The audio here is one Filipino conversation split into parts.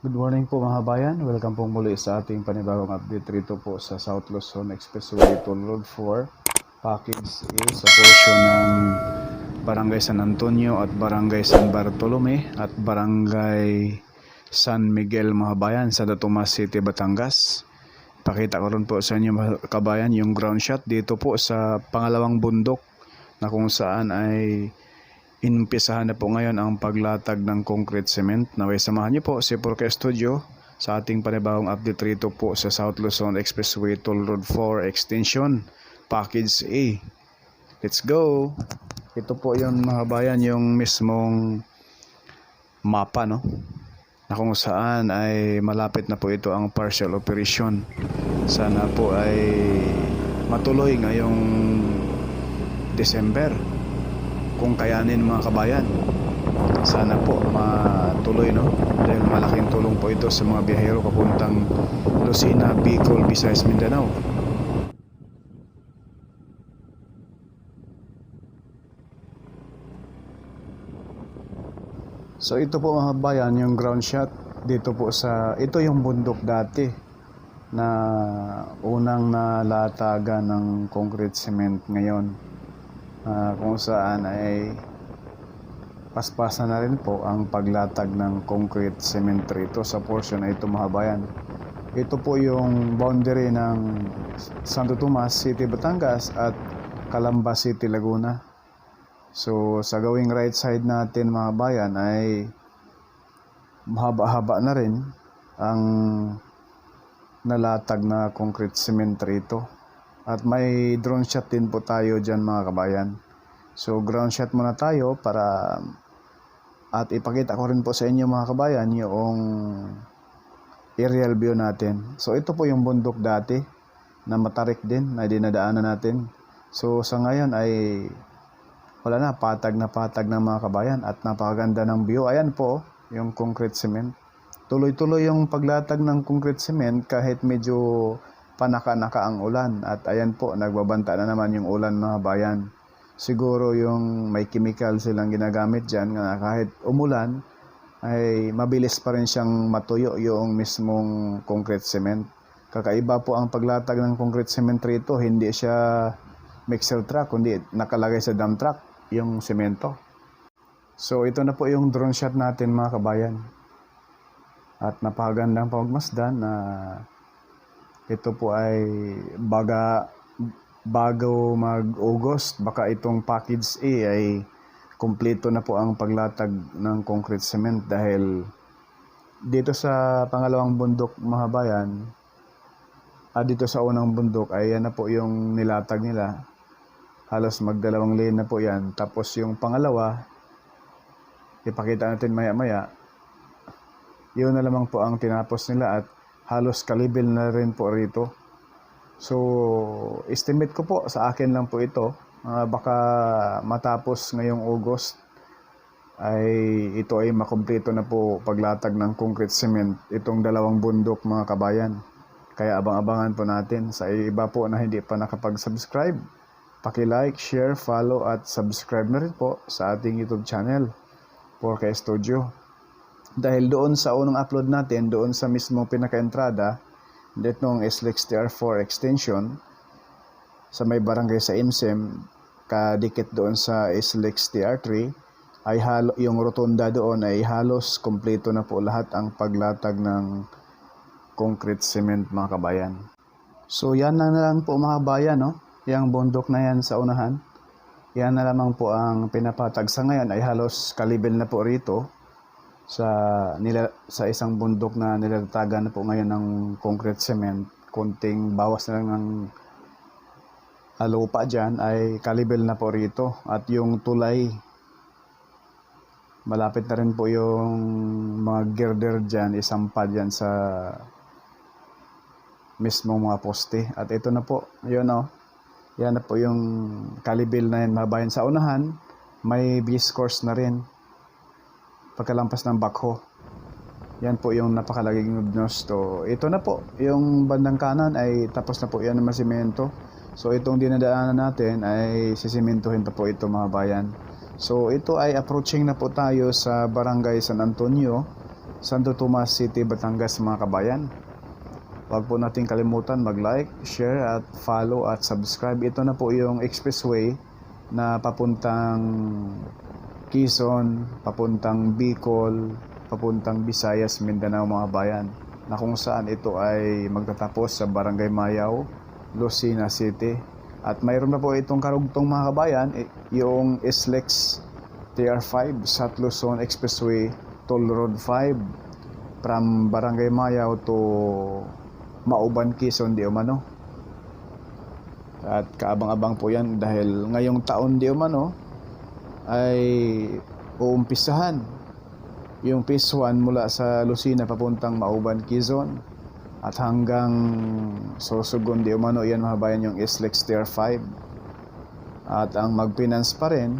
Good morning po mga bayan. Welcome po muli sa ating panibagong update rito po sa South Luzon Expressway Toll Road 4 Package A sa portion ng Barangay San Antonio at Barangay San Bartolome at Barangay San Miguel mga bayan sa Tomas City, Batangas. Pakita ko rin po sa inyo mga kabayan yung ground shot dito po sa pangalawang bundok na kung saan ay inumpisahan na po ngayon ang paglatag ng concrete cement. Naway samahan niyo po si Porca Studio sa ating panibagong update rito po sa South Luzon Expressway Toll Road 4 Extension Package A. Let's go! Ito po yung mga bayan yung mismong mapa na kung saan ay malapit na po ito ang partial operation. Sana po ay matuloy ngayong December kung kayanin mga kabayan. Sana po matuloy dahil malaking tulong po ito sa mga biyahero papuntang Lucena, Bicol, Visayas, Mindanao. So ito po mga kabayan yung ground shot dito po sa ito yung bundok dati na unang nalatagan ng concrete cement ngayon. Kung saan ay paspasan na rin po ang paglatag ng concrete cement rito sa portion na ito mga bayan. Ito po yung boundary ng Santo Tomas City, Batangas at Calamba City, Laguna. So sa gawing right side natin mga bayan ay mahaba-haba na rin ang nalatag na concrete cement rito. At may drone shot din po tayo dyan mga kabayan. So ground shot muna tayo at ipakita ko rin po sa inyo mga kabayan yung aerial view natin. So ito po yung bundok dati na matarik din na dinadaanan natin. So sa ngayon ay wala na, patag na mga kabayan at napakaganda ng view. Ayan po yung concrete cement. Tuloy-tuloy yung paglatag ng concrete cement kahit medyo panaka-naka ang ulan. At ayan po, nagbabanta na naman yung ulan mga bayan. Siguro yung may chemical silang ginagamit dyan na kahit umulan ay mabilis pa rin siyang matuyo yung mismong concrete cement. Kakaiba po ang paglatag ng concrete cement rito. Hindi siya mixer truck, kundi nakalagay sa dump truck yung semento. So ito na po yung drone shot natin mga kabayan. At napakagandang pagmasdan na ito po ay bago mag-August, baka itong package A ay kumpleto na po ang paglatag ng concrete cement dahil dito sa pangalawang bundok mga bayan, dito sa unang bundok ay yan na po yung nilatag nila. Halos magdalawang lane na po yan. Tapos yung pangalawa, ipakita natin maya-maya, yun na lamang po ang tinapos nila at halos kalibel na rin po rito. So, estimate ko po, sa akin lang po ito, baka matapos ngayong August, ito ay makumpleto na po paglatag ng concrete cement, itong dalawang bundok mga kabayan. Kaya abang-abangan po natin. Sa iba po na hindi pa nakapag-subscribe, paki-like, share, follow at subscribe na rin po sa ating YouTube channel, Porca Studio. Dahil doon sa unang upload natin, doon sa mismo pinaka-entrada, ditong SLEX TR4 extension, sa may barangay sa IMSEM, kadikit doon sa SLEX TR3, ay yung rotunda doon ay halos kompleto na po lahat ang paglatag ng concrete cement mga kabayan. So yan na lang po mga kabayan, yung bundok na yan sa unahan. Yan na lamang po ang pinapatag. Sa ngayon ay halos kalibel na po rito sa isang bundok na nilalatagan na po ngayon ng concrete cement. Kunting bawas na lang ng lupa dyan ay kalibel na po rito. At yung tulay, malapit na rin po yung mga girder dyan, isampad yan sa mismong mga poste. At ito na po, yun yan na po yung kalibel na yan mabayan. Sa unahan, may base course na rin pagkalampas ng backhoe. Yan po yung napakalaging nubnos to. Ito na po, yung bandang kanan ay tapos na po yan ng masimento. So itong dinadaanan natin ay sisimentohin pa po ito mga bayan. So ito ay approaching na po tayo sa Barangay San Antonio Santo Tomas City, Batangas mga kabayan. Huwag po natin kalimutan mag-like, share at follow at subscribe. Ito na po yung expressway na papuntang Quezon, papuntang Bicol, papuntang Visayas, Mindanao mga bayan, na kung saan ito ay magtatapos sa Barangay Mayaw, Lucena City. At mayroon na po itong karugtong mga kabayan, yung SLEX TR5 South Luzon Expressway Toll Road 5 from Barangay Mayaw to Mauban, Quezon di umano. At kaabang-abang po yan dahil ngayong taon di umano ay uumpisahan yung phase 1 mula sa Lucena papuntang Mauban, Quezon, at hanggang Sorsogon di umano. Yan mga bayan yung SLEX Tier 5. At ang mag-finance pa rin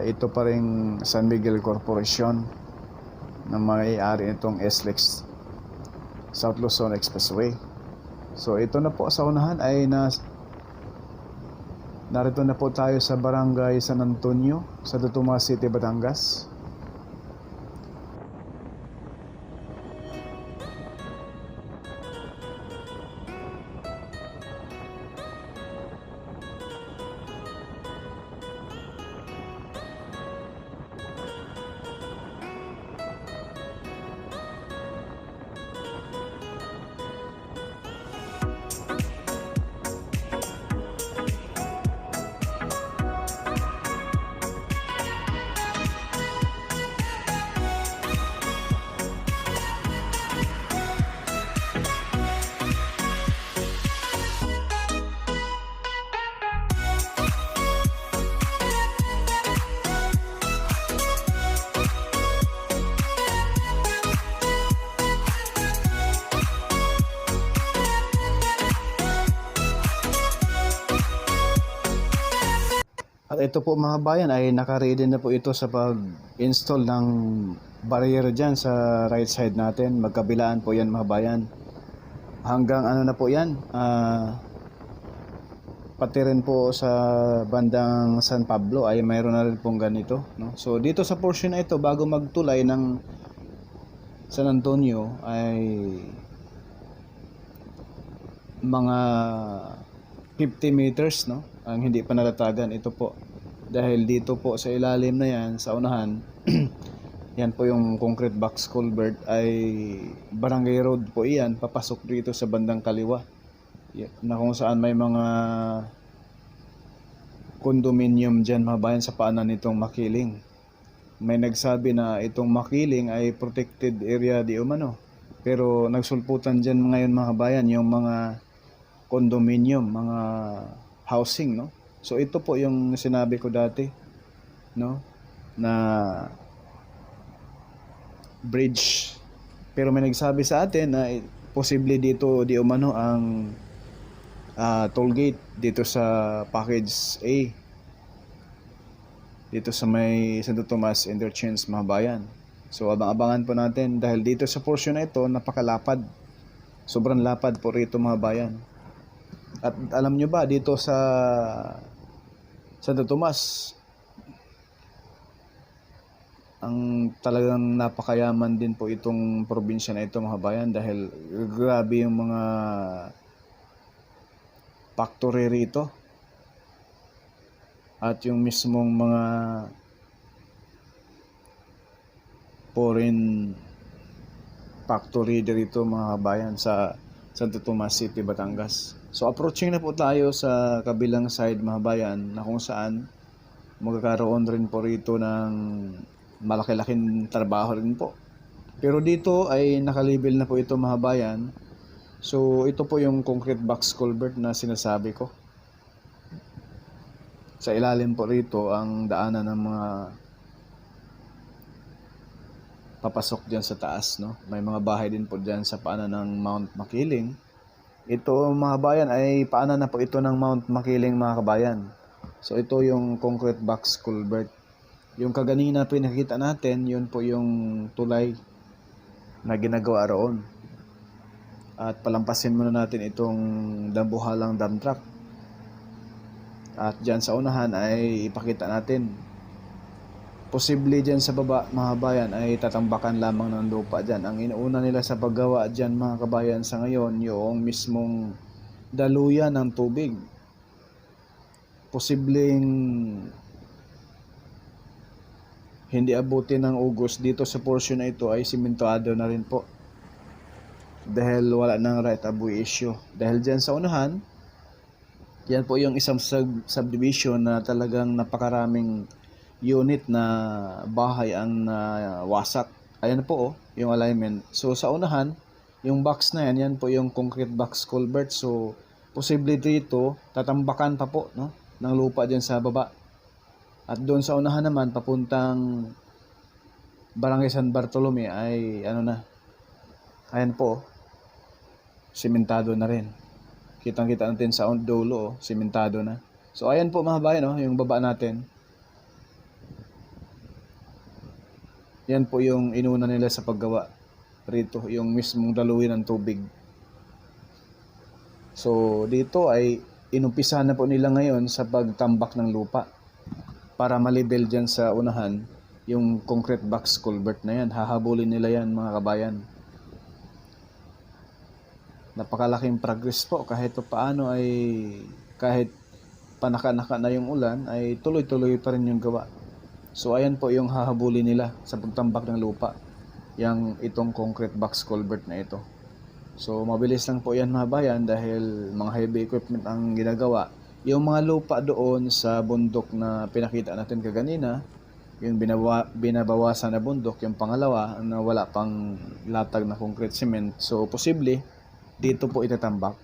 ito pa rin San Miguel Corporation na may-ari itong SLEX South Luzon Expressway. So ito na po sa unahan ay narito na po tayo sa Barangay San Antonio, Santo Tomas City, Batangas. At ito po mga bayan ay naka-ready na po ito sa pag-install ng barrier dyan sa right side natin. Magkabilaan po yan mga bayan. Hanggang ano na po yan, pati rin po sa bandang San Pablo ay mayroon na rin pong ganito, no? So dito sa portion na ito, bago magtulay ng San Antonio ay mga 50 meters, no, ang hindi pa nalatagan. Ito po dahil dito po sa ilalim na yan sa unahan yan po yung concrete box culvert ay barangay road po iyan, papasok dito sa bandang kaliwa na kung saan may mga condominium dyan mga bayan sa paanan nitong Makiling. May nagsabi na itong Makiling ay protected area di umano, pero nagsulputan dyan ngayon mga bayan yung mga condominium, mga housing, no? So ito po yung sinabi ko dati, no, na bridge. Pero may nagsabi sa atin na posible dito di umano ang toll gate dito sa package A, dito sa may Santo Tomas Interchange mga bayan. So abang-abangan po natin dahil dito sa portion na ito napakalapad, sobrang lapad po rito mga bayan. At alam nyo ba, dito sa Santo Tomas, ang talagang napakayaman din po itong probinsya na ito mga bayan dahil grabe yung mga factory rito. At yung mismong mga foreign factory dito mga bayan sa Santo Tomas City, Batangas. So approaching na po tayo sa kabilang side mga bayan na kung saan magkakaroon rin po rito ng malaki-laking trabaho rin po. Pero dito ay nakalibel na po ito mga bayan. So ito po yung concrete box culvert na sinasabi ko. Sa ilalim po rito ang daanan ng mga papasok dyan sa taas, no? May mga bahay din po dyan sa paanan ng Mount Makiling. Ito mga bayan ay paanan na po ito ng Mount Makiling mga kabayan. So ito yung concrete box culvert. Yung kaganina pinakita natin, yun po yung tulay na ginagawa roon. At palampasin muna natin itong dambuhalang dump truck. At dyan sa unahan ay ipakita natin Posible dyan sa baba mga kabayan ay tatambakan lamang ng lupa dyan. Ang inuuna nila sa paggawa dyan mga kabayan sa ngayon, yung mismong daluyan ng tubig. Posibleng hindi abutin ng August dito sa portion na ito ay simentado na rin po. Dahil wala nang right of way issue. Dahil dyan sa unahan, yan po yung isang subdivision na talagang napakaraming unit na bahay ang wasak. Ayan po yung alignment. So sa unahan, yung box na yan po yung concrete box culvert. So posible dito tatambakan pa po no ng lupa diyan sa baba. At doon sa unahan naman papuntang Barangay San Bartolome ay ano na. Ayan po. Simentado na rin. Kitang-kita natin sa dulo, simentado na. So ayan po mga bayan yung baba natin. Yan po yung inuna nila sa paggawa rito, yung mismong daluyan ng tubig. So dito ay inumpisahan na po nila ngayon sa pagtambak ng lupa para malibel dyan sa unahan yung concrete box culvert na yan. Hahabulin nila yan mga kabayan. Napakalaking progress po kahit paano ay kahit panaka-naka na yung ulan ay tuloy-tuloy pa rin yung gawa. So ayan po yung hahabulin nila sa pagtambak ng lupa, itong concrete box culvert na ito. So mabilis lang po yan mga bayan dahil mga heavy equipment ang ginagawa. Yung mga lupa doon sa bundok na pinakita natin kaganina, yung binabawasan na bundok, yung pangalawa na wala pang latag na concrete cement. So posible dito po itatambak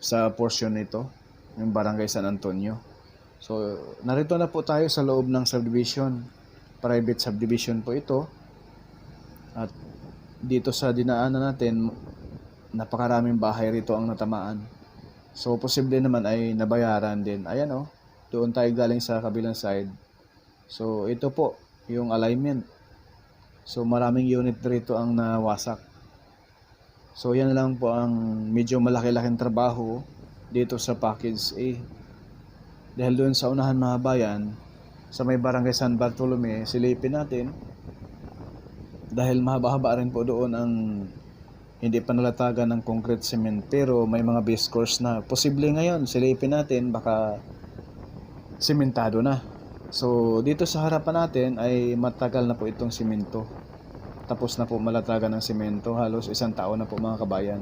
sa portion nito, yung Barangay San Antonio. So, narito na po tayo sa loob ng subdivision. Private subdivision po ito. At dito sa dinaanan natin, napakaraming bahay rito ang natamaan. So, posible naman ay nabayaran din. Ayan doon tayo galing sa kabilang side. So, ito po, yung alignment. So, maraming unit rito ang nawasak. So, yan lang po ang medyo malaki-laking trabaho dito sa package A. Dahil doon sa unahan mga bayan, sa may Barangay San Bartolome, silipin natin. Dahil mahaba-haba rin po doon ang hindi pa nalatagan ng concrete cement. Pero may mga base course na. Posible ngayon, silipin natin, baka sementado na. So dito sa harapan natin ay matagal na po itong simento. Tapos na po malatagan ng simento. Halos 1 taon na po mga kabayan.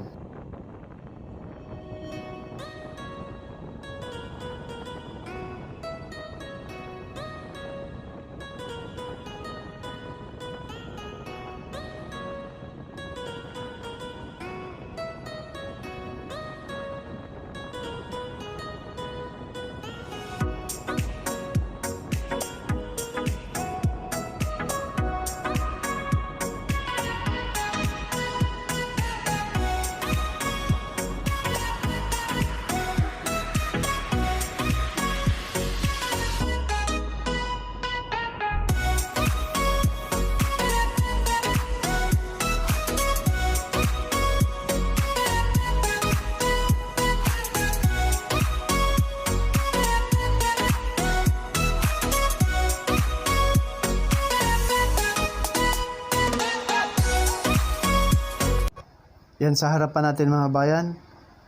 Yan sa harapan natin mga bayan,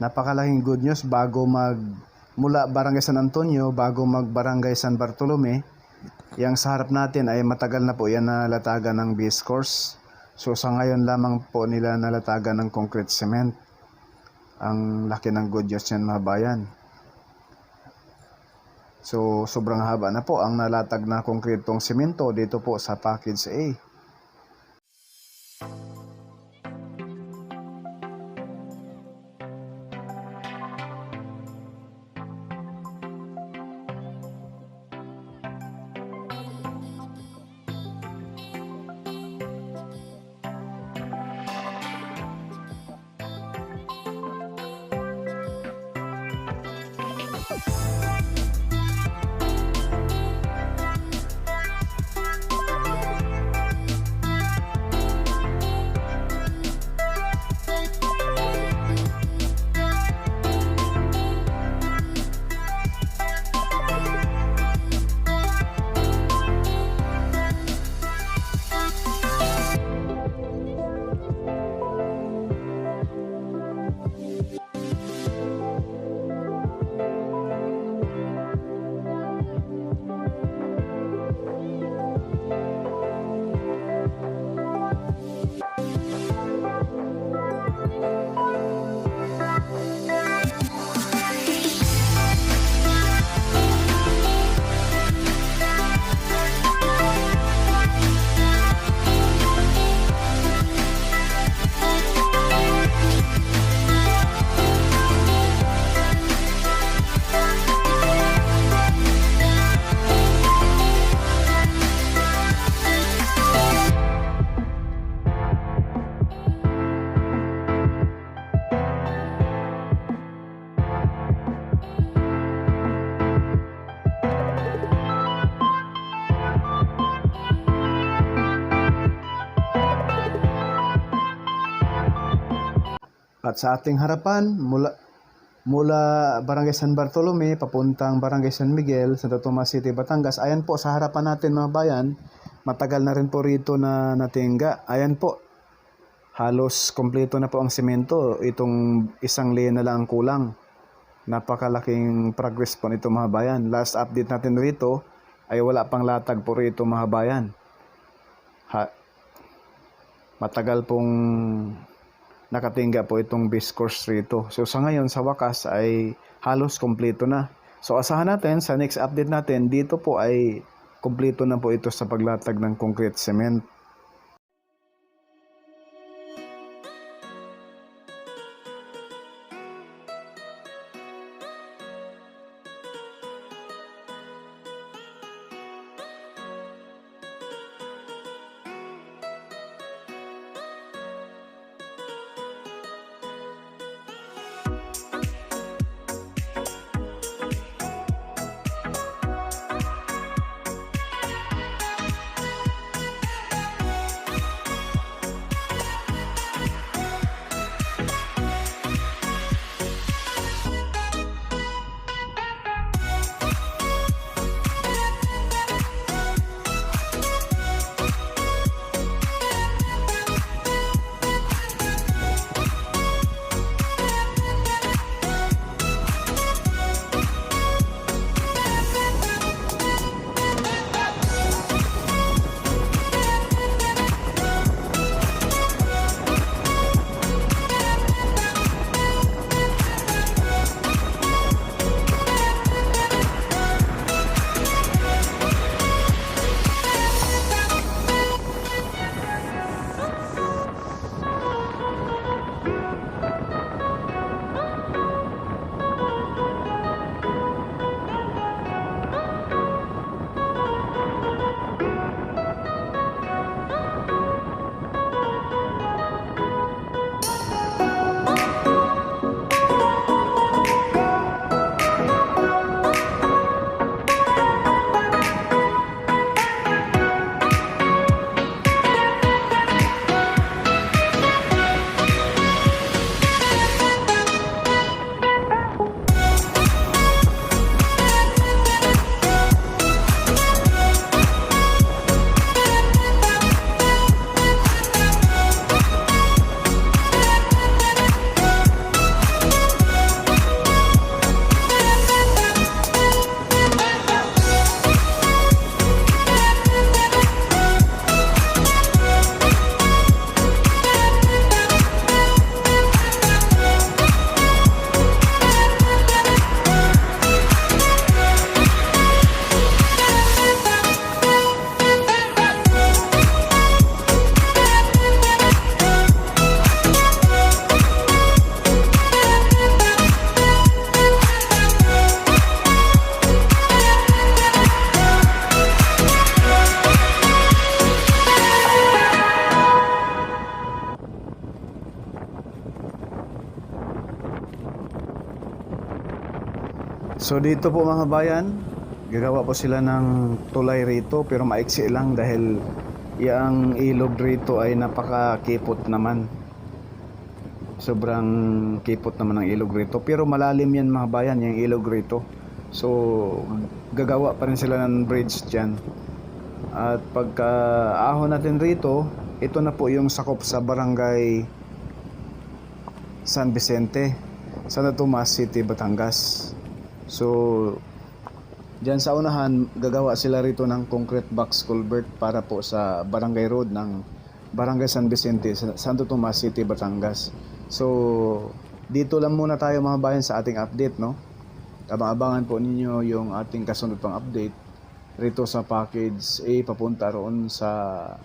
napakalaking good news mula Barangay San Antonio bago mag Barangay San Bartolome. Yang sa harap natin ay matagal na po yan nalatagan ng base course. So sa ngayon lamang po nila nalatagan ng concrete cement. Ang laki ng good news yan mga bayan. So sobrang haba na po ang nalatag na konkretong semento dito po sa package A. At sa ating harapan, mula Barangay San Bartolome, papuntang Barangay San Miguel, Santo Tomas City, Batangas. Ayan po, sa harapan natin mga bayan, matagal na rin po rito na natingga. Ayan po, halos kompleto na po ang semento. Itong isang lane na lang ang kulang. Napakalaking progress po nito mga bayan. Last update natin rito ay wala pang latag po rito mga bayan. Matagal pong nakatingga po itong base course rito. So sa ngayon, sa wakas ay halos kompleto na. So asahan natin sa next update natin, dito po ay kompleto na po ito sa paglatag ng concrete cement. So dito po mga bayan, gagawa po sila ng tulay rito pero maiksi lang dahil yung ilog rito ay napakakipot naman. Sobrang kipot naman ang ilog rito pero malalim yan mga bayan, yung ilog rito. So gagawa pa rin sila ng bridge dyan. At pagka ahon natin rito, ito na po yung sakop sa Barangay San Vicente, Santo Tomas City, Batangas. So diyan sa unahan, gagawa sila rito ng concrete box culvert para po sa Barangay Road ng Barangay San Vicente, Santo Tomas City, Batangas. So dito lang muna tayo mga bayan sa ating update, no? Abang-abangan po ninyo yung ating kasunod pang update rito sa package A, papunta roon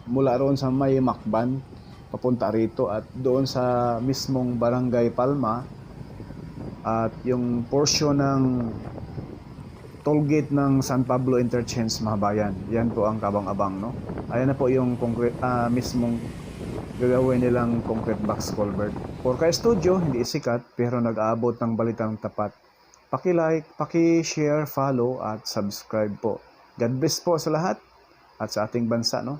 mula roon sa may Macban papunta rito at doon sa mismong Barangay Palma at yung portion ng tollgate ng San Pablo Interchange mga bayan. Yan po ang kabang-abang, no? Ayan na po yung mismong gagawin nilang concrete box culvert. Porca Studio, hindi sikat pero nag-aabot ng balitang tapat. Paki-like, paki-share, follow at subscribe po. God bless po sa lahat at sa ating bansa, no?